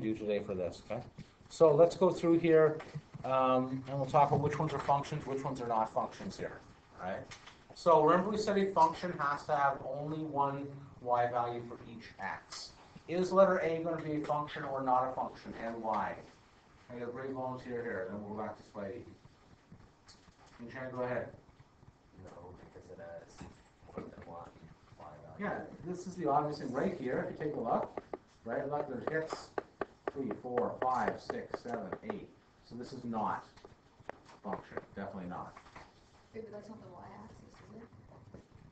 to do today for this, okay? So let's go through here, and we'll talk about which ones are functions, which ones are not functions here, all right? So remember we said a function has to have only one y value for each x. Is letter A going to be a function or not a function, and why? I got a great volunteer here, then we'll go back to Spidey. Can you try to go ahead? No, because it has more than one y value. Yeah, this is the obvious thing right here. If you take a look, right, look, there's x 3, 4, 5, 6, 7, 8. So this is not a function, definitely not. Maybe that's not the y-axis, is it?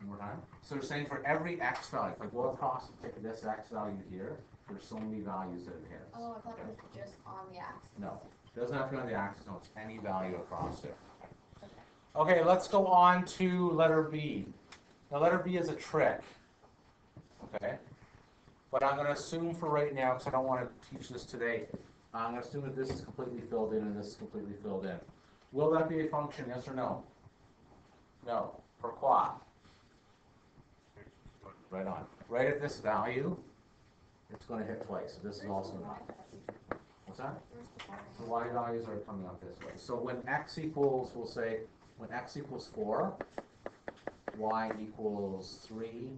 One more time. So we're saying for every x value, if I go across and pick this x value here, there's so many values that it hits. Oh, I thought it was just on the axis. No, it doesn't have to be on the axis. No, it's any value across there. Okay, let's go on to letter B. Now, letter B is a trick. Okay, but I'm going to assume for right now, because I don't want to teach this today, I'm going to assume that this is completely filled in and this is completely filled in. Will that be a function? Yes or no? No. Pourquoi? Right on. Right at this value, it's going to hit twice. So this is also not. What's that? The y values are coming up this way. So when x equals, we'll say, when x equals 4, y equals 3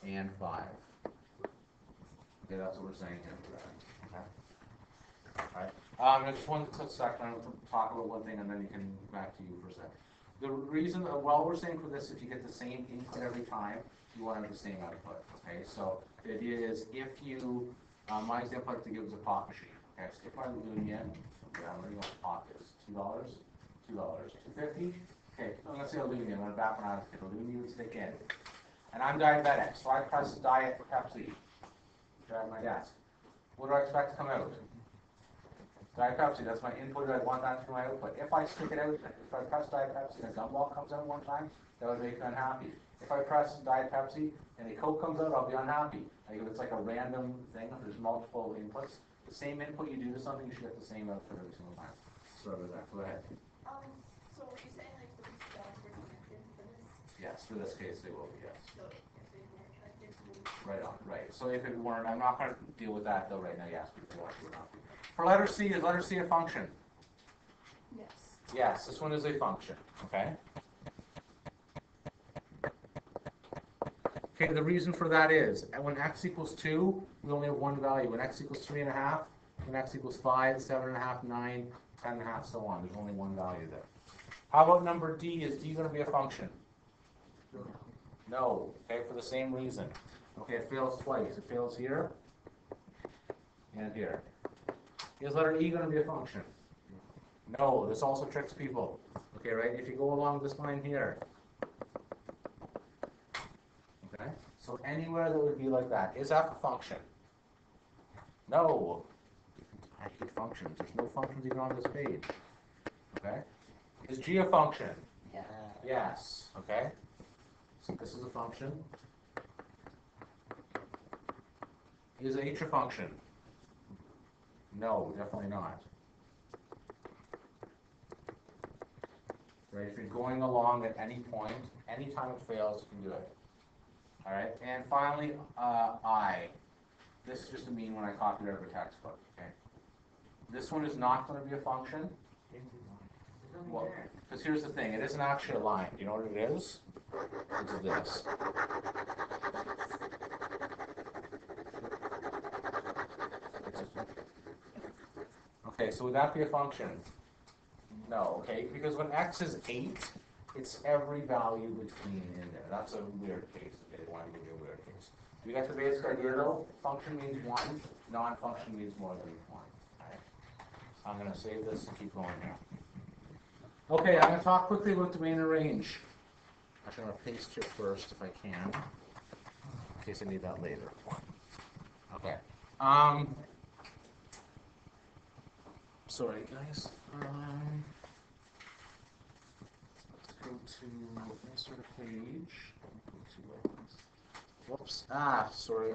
and 5. Okay, that's what we're saying here for that. Okay. All right. I just wanted to second talk about one thing, and then you can back to you for a second. The reason, well, we're saying for this, if you get the same input every time, you want to have the same output. Okay, so the idea is if you, my example I like to give is a pop machine. Okay, stick my Lumia. Yeah, I'm ready to pop this. $2, $2, $2.50. Okay, I'm gonna say a Lumia. I'm gonna back when I was a kid. A Lumia would stick in, and I'm diabetic, so I press diet Pepsi. Grab my desk. What do I expect to come out? Diet Pepsi, that's my input. I want that to be my output. If I stick it out, if I press Diet Pepsi and a gumball comes out one time, that would make me unhappy. If I press Diet Pepsi and a Coke comes out, I'll be unhappy. Like if it's like a random thing, if there's multiple inputs, the same input you do to something, you should get the same output every single time. Sorry about that. Go ahead. So were you saying like the cells were connected for this? Yes, for this case they will be, yes. So if they weren't connected, Right on, right. So if it weren't, I'm not going to deal with that though right now, yes, because it would not be. For letter C, is letter C a function? yes. Yes, this one is a function, okay? Okay, the reason for that is, when x equals 2, we only have one value. When x equals 3.5, when x equals 5, 7.5, 9, 10.5, so on. There's only one value there. How about number D? Is D going to be a function? No, okay, for the same reason. Okay, it fails twice. It fails here and here. Is letter E going to be a function? No, this also tricks people. Okay, right? If you go along this line here, okay, so anywhere that would be like that, is F a function? No. I hate functions. There's no functions even on this page. Okay? Is G a function? Yeah. Yes. Okay? So this is a function. Is H a function? No, definitely not. Right? If you're going along at any point, anytime it fails, you can do it. All right? And finally, I. This is just a mean when I copied it out of a textbook. Okay? This one is not going to be a function. Well, because here's the thing, it isn't actually a line. Do you know what it is? It's this. Okay, so would that be a function? No, okay, because when x is 8, it's every value between in there. That's a weird case. Okay, one would be a weird case. You got the basic idea though? Function means 1, non-function means more than 1. Right? I'm going to save this and keep going now. Okay, I'm going to talk quickly about domain and range. Actually, I'm going to paste here first if I can, in case I need that later. Okay. Sorry, guys. Let's go to insert a page. Whoops. Sorry.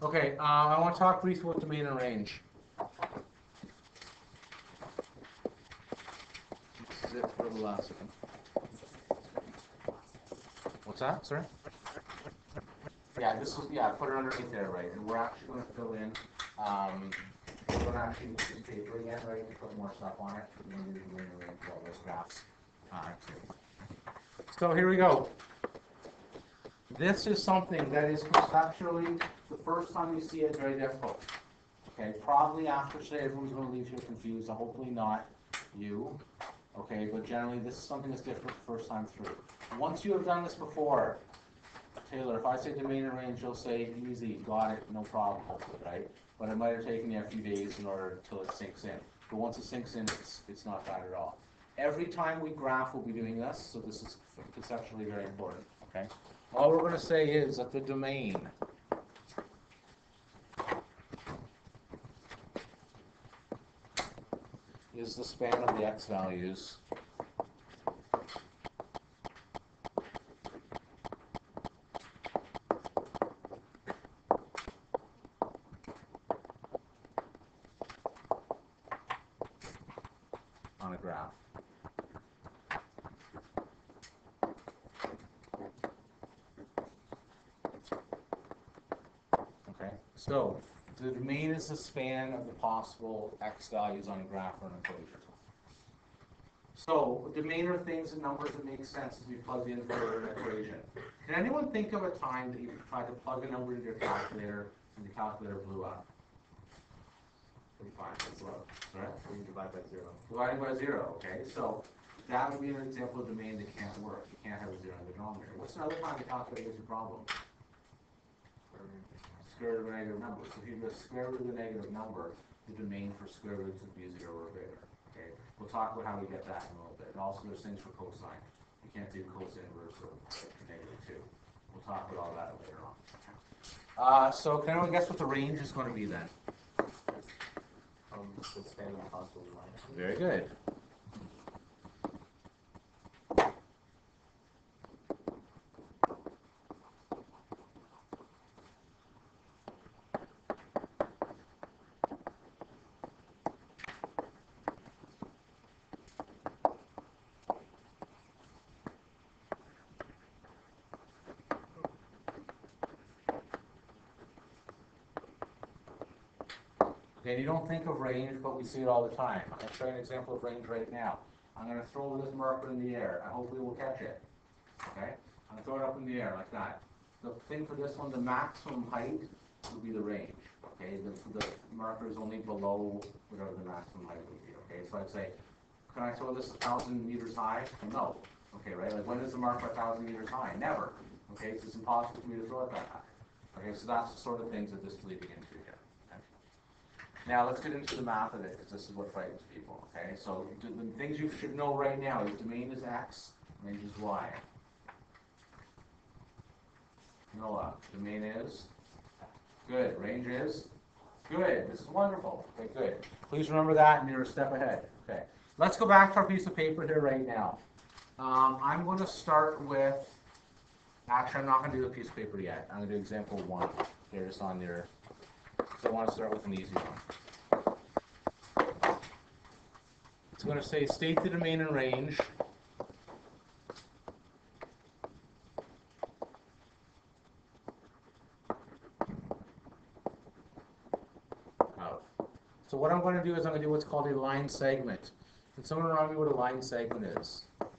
Okay, I want to talk briefly about domain and range. This is it for the last one. What's that? Sorry? Yeah, this is, yeah, put it underneath there, right, and we're actually gonna fill in, we don't actually use this paper yet, right, to put more stuff on it, we're gonna rearrange all those graphs, too. So here we go. This is something that is conceptually, the first time you see it, very difficult. Okay, probably after today, everyone's gonna leave here confused, hopefully not you, okay, but generally this is something that's different the first time through. Once you have done this before, Taylor, if I say domain and range, you'll say easy, got it, no problem, hopefully, right? But it might have taken you a few days in order until it sinks in. But once it sinks in, it's not bad at all. Every time we graph, we'll be doing this, so this is conceptually very important, okay? All we're going to say is that the domain is the span of the x values on a graph. Okay, so the domain is the span of the possible x values on a graph or an equation. So domain are things and numbers that make sense as we plug in for an equation. Can anyone think of a time that you tried to plug a number into your calculator and the calculator blew up? Pretty fine, that's low, right? We divide by 0. Divided by 0, okay? So that would be an example of domain that can't work. You can't have a 0 in the denominator. What's another time the calculator is a problem? Square root of a negative number. So if you have a square root of a negative number, the domain for square roots would be 0 or greater. Okay? We'll talk about how we get that in a little bit. And also there's things for cosine. You can't do cosine inverse of -2. We'll talk about all that later on. So can anyone guess what the range is going to be then? The span of the possible lines. Very good. Okay, you don't think of range, but we see it all the time. I'm going to show you an example of range right now. I'm going to throw this marker in the air, and hopefully we'll catch it. Okay? I'm going to throw it up in the air like that. The thing for this one, the maximum height would be the range. Okay? The marker is only below whatever the maximum height would be. Okay? So I'd say, can I throw this 1,000 meters high? No. Okay, right? Like when is the marker 1,000 meters high? Never. Okay? So it's impossible for me to throw it that high. Okay? So that's the sort of things that this is leading into here. Now let's get into the math of it, because this is what frightens people, okay? So the things you should know right now is domain is x, range is y. Noah, domain is? Good. Range is? Good. This is wonderful. Okay, good. Please remember that, and you're a step ahead. Okay. Let's go back to our piece of paper here right now. I'm going to start with, actually I'm not going to do the piece of paper yet. I'm going to do example 1. Here, just on your, so I want to start with an easy one. It's going to say state the domain and range of. So what I'm going to do is I'm going to do what's called a line segment. Can someone remind me what a line segment is? Oh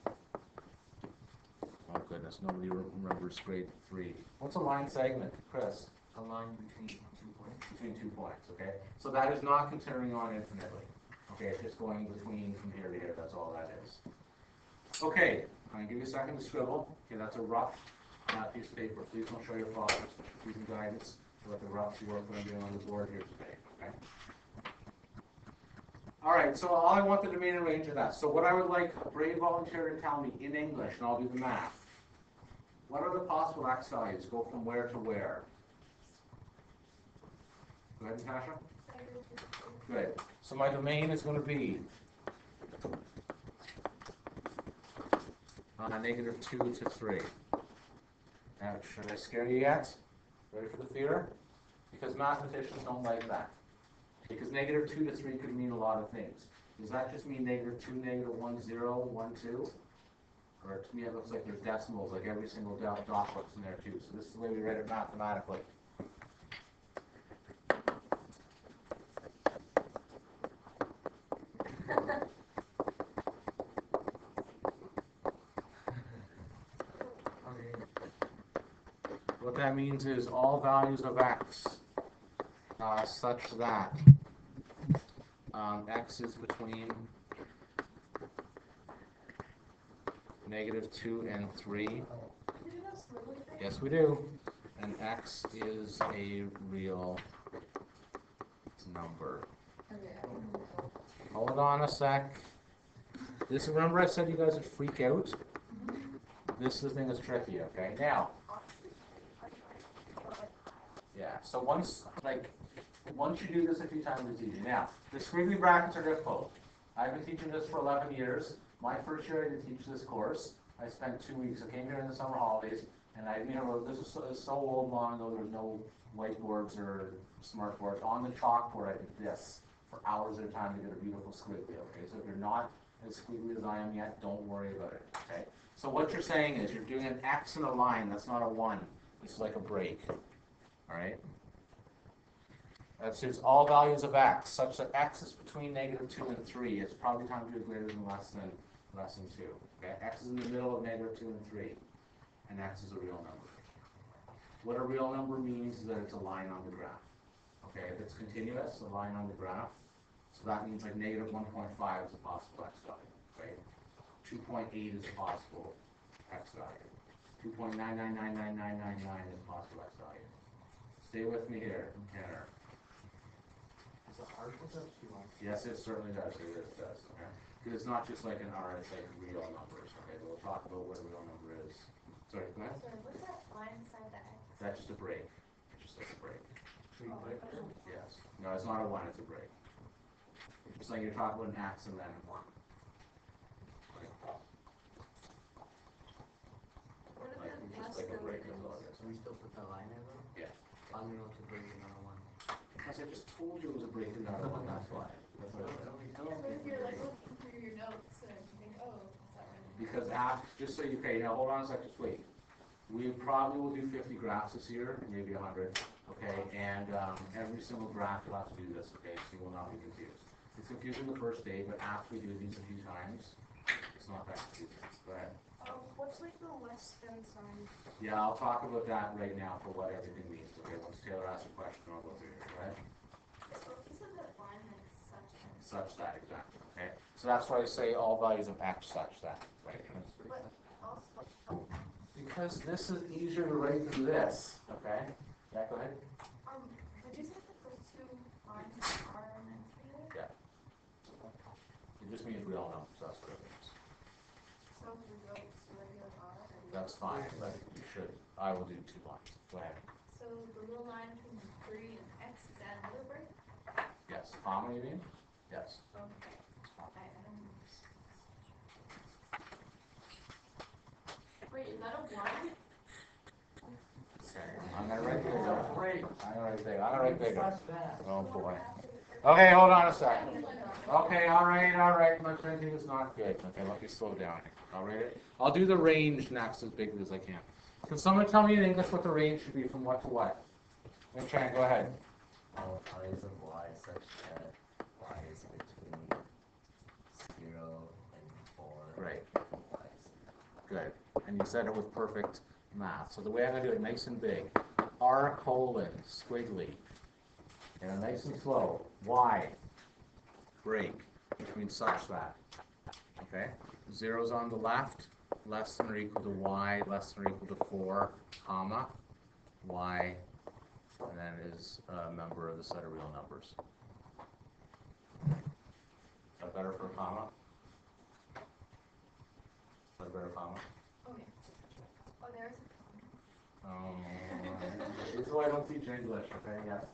goodness, nobody remembers grade 3. What's a line segment, Chris? A line between 2 points. Between 2 points, okay? So that is not continuing on infinitely. Okay, it's just going between from here to here, that's all that is. Okay, I'm going to give you a second to scribble. Okay, that's a rough piece of paper. Please don't show your fathers, please and guidance to let the rough work that I'm doing on the board here today, okay? All right, so all I want the domain and range of that. So what I would like a brave volunteer to tell me in English, and I'll do the math. What are the possible x values? Go from where to where? Go ahead, Natasha. Good. So my domain is going to be -2 to 3. Now, should I scare you yet? Ready for the theater? Because mathematicians don't like that. Because -2 to 3 could mean a lot of things. Does that just mean -2, -1, 0, 1, 2? Or to me it looks like there's decimals, like every single dot looks in there too. So this is the way we write it mathematically. What that means is all values of x such that x is between -2 and 3. Yes, we do. And x is a real number. Hold on a sec. This, remember I said you guys would freak out? This thing is tricky, okay? Now, yeah, so once you do this a few times, it's easy. Now, the squiggly brackets are difficult. I've been teaching this for 11 years. My first year I did teach this course. I spent 2 weeks. I came here in the summer holidays, and I wrote, this is so old, long ago, there was no whiteboards or smart boards. On the chalkboard, I did this for hours at a time to get a beautiful squiggly, okay? So if you're not as squiggly as I am yet, don't worry about it, okay? So what you're saying is you're doing an X in a line. That's not a 1. This is like a break, all right? That says all values of x, such that x is between -2 and 3. It's probably time to do greater than less than 2. Okay, x is in the middle of -2 and 3, and x is a real number. What a real number means is that it's a line on the graph. Okay, if it's continuous, a line on the graph, so that means like -1.5 is a possible x value. Right? 2.8 is a possible x value. 2.9999999 is a possible x value. Stay with me here, Tanner. Yes, it certainly does. It does. Okay, because it's not just like an R; it's like real numbers. Okay, we'll talk about what a real number is. Sorry, go ahead. Sorry, what's that line inside the X? That's just a break. It's just like a break. Yes. No, it's not a 1. It's a break. Just like you're talking about an X and then 1. Like it's just like a break. That's all it is. Can we still put that line in though? Yeah. I don't know to break another one. Because I just told you it was a break another one. That's why. That's what I said. Yeah, but if you're like looking through your notes and you think, oh, is that right? Because after, just so you pay, now hold on a sec, just wait. We probably will do 50 graphs this year, maybe 100, okay? And every single graph you'll have to do this, okay? So you will not be confused. It's confusing the first day, but after we do these a few times, it's not that confusing. Go ahead. What's like the less than sign? Yeah, I'll talk about that right now for what everything means, okay? Once Taylor asks a question, I'll go through it, right? So isn't that line like such Such that, exactly, okay? So that's why I say all values of x such that, right? But also, Because this is easier to write than this, okay? Yeah, go ahead. did you say that those two lines are meant to be there? Yeah. It just means real numbers, that's what it means. So if we go to regular R, That's fine, but you should, I will do 2 lines. Go ahead. so the little line between 3 and X, is that another break? Yes, comma you mean? Yes. Okay. I don't know. Wait, is that a 1? Okay, I'm gonna write bigger. I'm gonna write bigger. I'm gonna write bigger. Oh boy. Okay, hold on a second. Okay, all right. My printing is not good. Okay, let me slow down. I'll write it. I'll do the range next as big as I can. Can someone tell me in English what the range should be from what to what? Chan, go ahead. All values of y such that y is between 0 and 4. Right. Y is Good. And you said it with perfect math. So the way I'm going to do it nice and big. R colon, squiggly. And nice and slow. Y. Break. Which means such that. Okay? 0's on the left. Less than or equal to y. Less than or equal to 4, comma. Y. And then is a member of the set of real numbers. Is that better for a comma? Is that better comma? Okay. Oh, there's This is why I don't teach English, okay? Yes.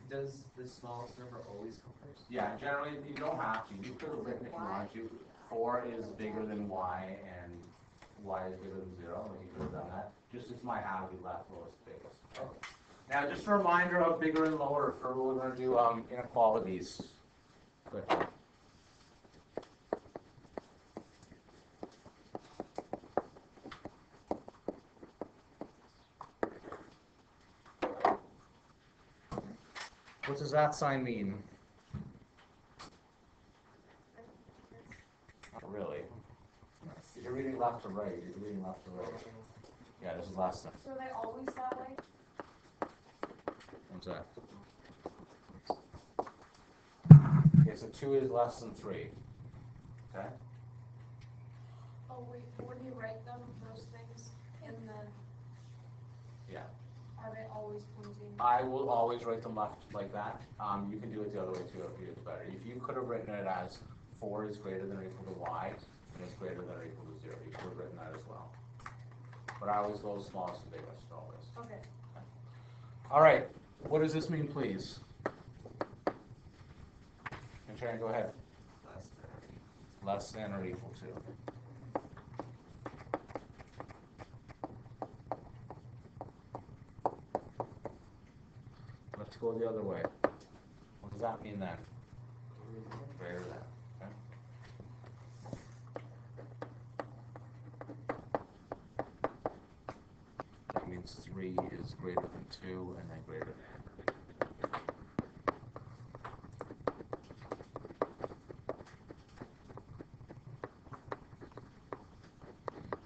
Does the smallest number always come first? Yeah, generally you don't have to. You could have written if you wanted to. 4 is bigger than y, and y is bigger than 0. Like you could have done that. Just it's my how we left lowest biggest. Okay. Now, just a reminder of bigger and lower for what we're going to do inequalities. Good. What does that sign mean? Not really. You're reading left to right. You're reading left to right. Yeah, this is less than. So are they always that way? What's that? Okay, so 2 is less than 3. Okay? Oh, wait, when you write them, those things in the, Yeah. are they always pointing? I will always write them left like that. You can do it the other way too if it's better. If you could have written it as 4 is greater than or equal to y, and it's greater than or equal to 0. You could have written that as well. But I always go smallest to biggest always. Okay. All right. What does this mean, please? And Sharon, go ahead. Less than or equal to. Let's go the other way. What does that mean then? Greater than. Okay. That means 3 is greater than 2 and then greater than.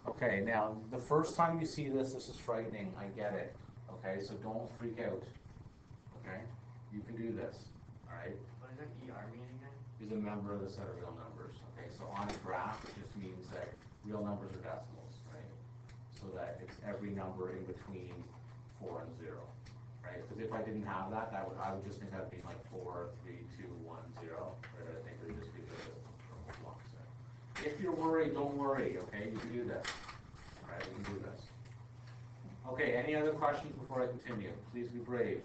Okay, now the first time you see this is frightening. I get it. Okay, so don't freak out. Okay, you can do this. All right. What does that ER mean again? Is a member of the set of real numbers. Okay, so on a graph, it just means that real numbers are decimals, right? So that it's every number in between 4 and 0, right? Because if I didn't have that, I would just think that'd be like 4, 3, 2, 1, 0. Right? I think it would just be the blocks there. If you're worried, don't worry. Okay, you can do this. All right, we can do this. Okay, any other questions before I continue? Please be brave.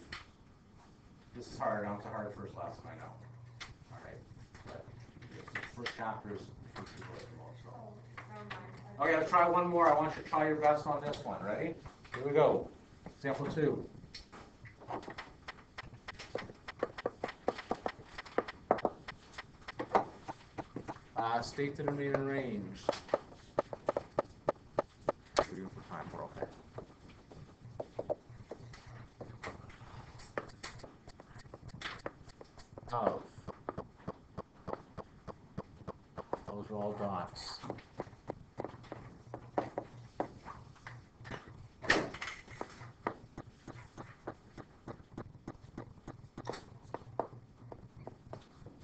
This is hard. It's a hard first lesson, I know. All right. But the first chapter is the first two books of all, so. Oh, never mind. Okay, let's try one more. I want you to try your best on this one. Ready? Here we go. Example 2. State the remaining range. We're doing for time. We're okay. Of. Those are all dots.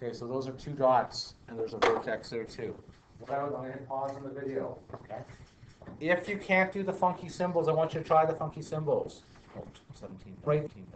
Okay, so those are 2 dots, and there's a vertex there too. I'm going to pause on the video. Okay. If you can't do the funky symbols, I want you to try the funky symbols. 17. Right.